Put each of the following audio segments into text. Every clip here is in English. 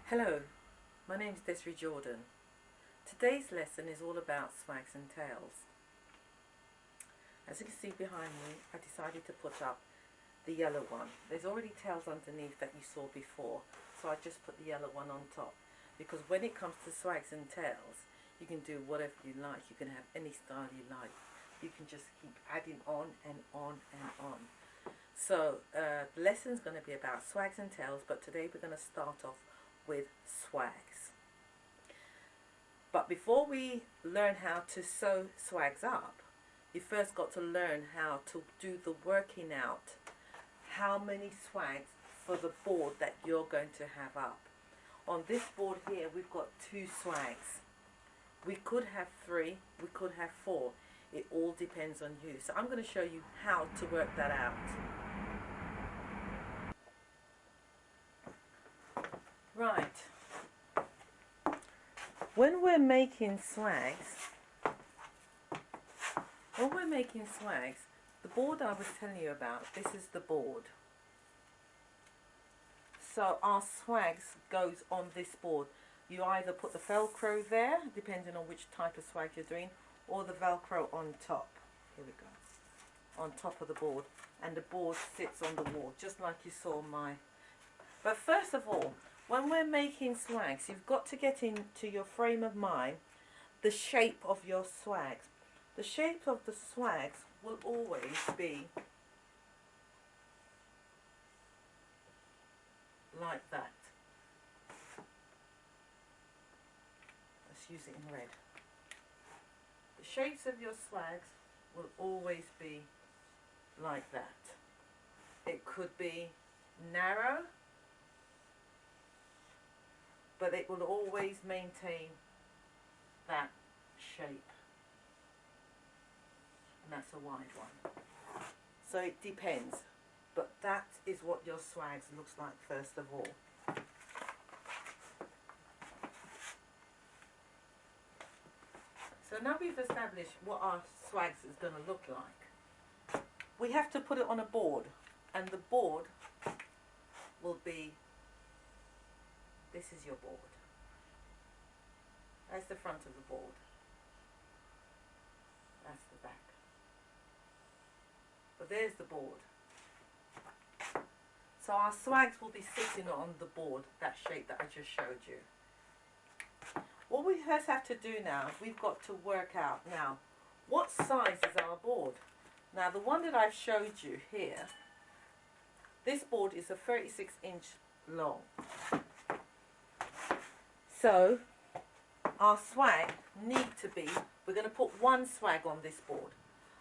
Hello, my name is Desiree Jordan. Today's lesson is all about swags and tails. As you can see behind me, I decided to put up the yellow one. There's already tails underneath that you saw before, so I just put the yellow one on top. Because when it comes to swags and tails, you can do whatever you like. You can have any style you like. You can just keep adding on and on and on. So the lesson's going to be about swags and tails, but today we're going to start off with swags. But before we learn how to sew swags up, you first got to learn how to do the working out how many swags for the board that you're going to have up. On this board here we've got 2 swags. We could have 3, we could have 4. It all depends on you. So I'm going to show you how to work that out. Right, when we're making swags, the board I was telling you about, this is the board. So our swags goes on this board. You either put the velcro there, depending on which type of swag you're doing, or the velcro on top. Here we go. On top of the board, and the board sits on the wall, just like you saw my. But first of all, when we're making swags, you've got to get into your frame of mind the shape of your swags. The shape of the swags will always be like that. Let's use it in red. The shapes of your swags will always be like that. It could be narrow, but it will always maintain that shape, and that's a wide one. So it depends, but that is what your swags looks like first of all. So now we've established what our swags is going to look like, we have to put it on a board, and the board will be, this is your board. That's the front of the board. That's the back. But there's the board. So our swags will be sitting on the board, that shape that I just showed you. What we first have to do now, we've got to work out now, what size is our board? Now the one that I've showed you here, this board is a 36-inch long. So our swag need to be, we're going to put 1 swag on this board.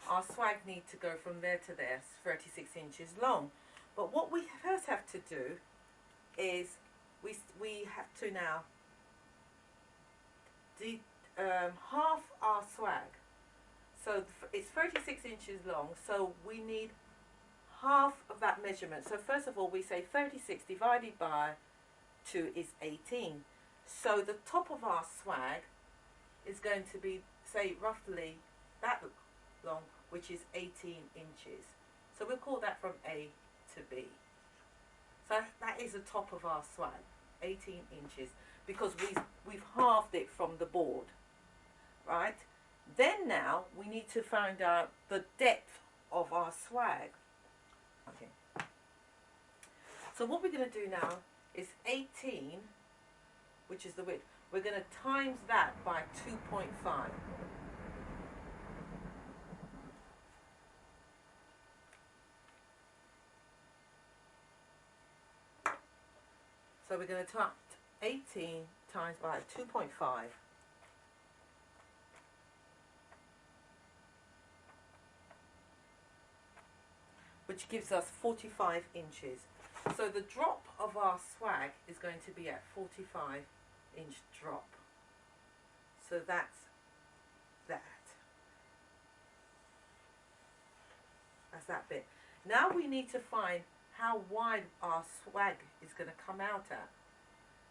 Our swag need to go from there to there, 36 inches long. But what we first have to do is we have to now half our swag. So it's 36 inches long, so we need half of that measurement. So first of all we say 36 divided by 2 is 18. So the top of our swag is going to be, say, roughly that long, which is 18 inches. So we'll call that from A to B. So that is the top of our swag, 18 inches, because we've halved it from the board, right? Then now we need to find out the depth of our swag. Okay. So what we're going to do now is 18, which is the width, we're going to times that by 2.5. So we're going to times 18 times by 2.5. Which gives us 45 inches. So the drop of our swag is going to be at 45-inch drop. So that's that. That's that bit. Now we need to find how wide our swag is going to come out at.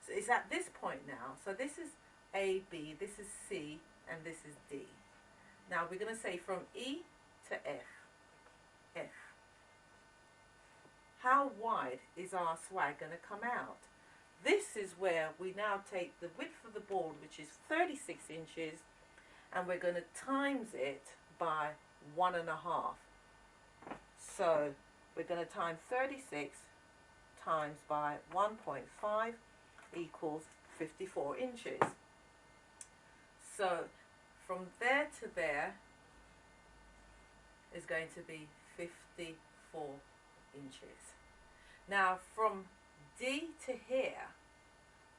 So it's at this point now. So this is A, B, this is C, and this is D. Now we're going to say from E to F. How wide is our swag going to come out? this is where we now take the width of the board, which is 36 inches, and we're going to times it by 1.5. So we're going to times 36 times by 1.5 equals 54 inches. So from there to there is going to be 54 inches. Now from D to here,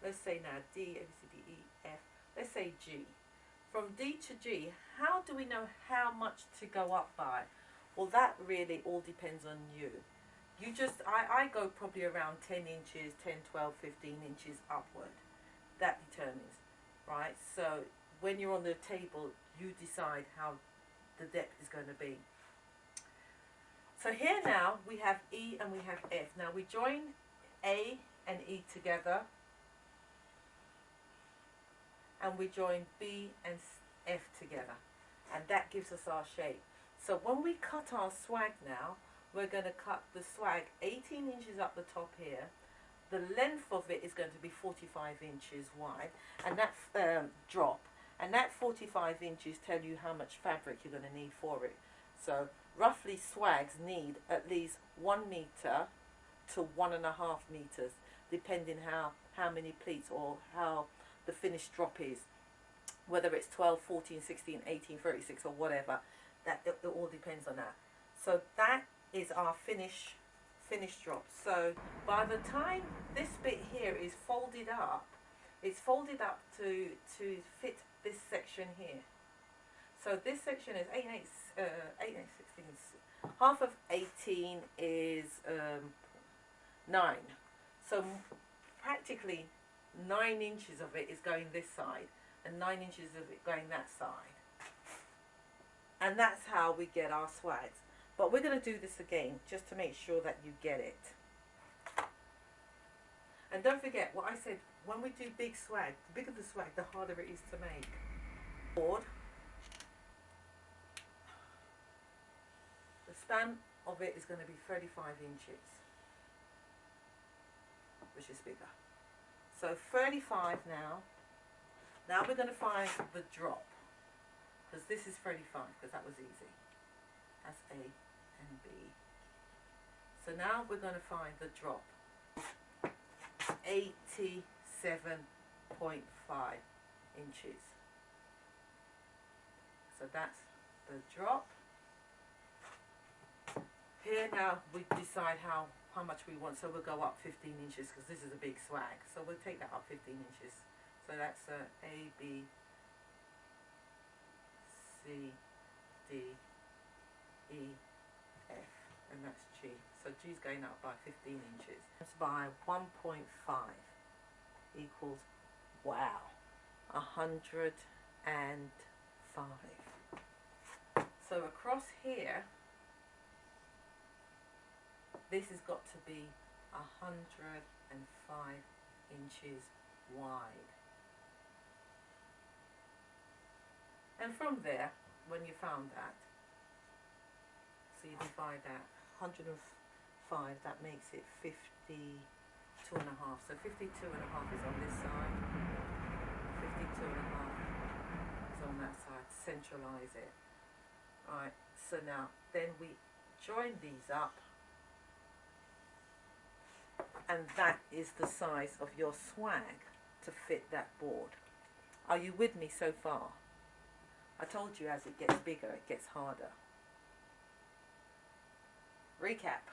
let's say now D, A, B, C, D, E, F, let's say G. From D to G, how do we know how much to go up by? Well, that really all depends on you. You just, I go probably around 10 inches, 10, 12, 15 inches upward. That determines, right? So when you're on the table, you decide how the depth is going to be. So here now we have E and we have F. Now we join A and E together, and we join B and F together, and that gives us our shape. So when we cut our swag now, we're going to cut the swag 18 inches up the top here. The length of it is going to be 45 inches wide, and that drop, and that 45 inches tell you how much fabric you're going to need for it. So roughly swags need at least 1 meter to 1.5 meters, depending how many pleats or how the finished drop is, whether it's 12, 14, 16, 18, 36 or whatever. That it all depends on that. So that is our finished drop. So by the time this bit here is folded up, it's folded up to fit this section here. So this section is 8, 16, half of 18 is 9. So practically 9 inches of it is going this side and 9 inches of it going that side. And that's how we get our swags. But we're going to do this again just to make sure that you get it. And don't forget what I said, when we do big swag, the bigger the swag, the harder it is to make. Board. The span of it is going to be 35 inches, which is bigger. So 35 now. Now we're going to find the drop, because this is 35, because that was easy. That's A and B. So now we're going to find the drop. 87.5 inches. So that's the drop. Here now we decide how much we want. So we'll go up 15 inches because this is a big swag. So we'll take that up 15 inches. So that's A, B, C, D, E, F, and that's G. So G's going up by 15 inches. That's by 1.5 equals, wow, 105. So across here, this has got to be 105 inches wide. And from there, when you found that, so you divide that, 105, that makes it 52.5. So 52.5 is on this side, 52.5 is on that side. Centralize it. Alright, so now, then we join these up, and that is the size of your swag to fit that board. Are you with me so far? I told you as it gets bigger, it gets harder. Recap.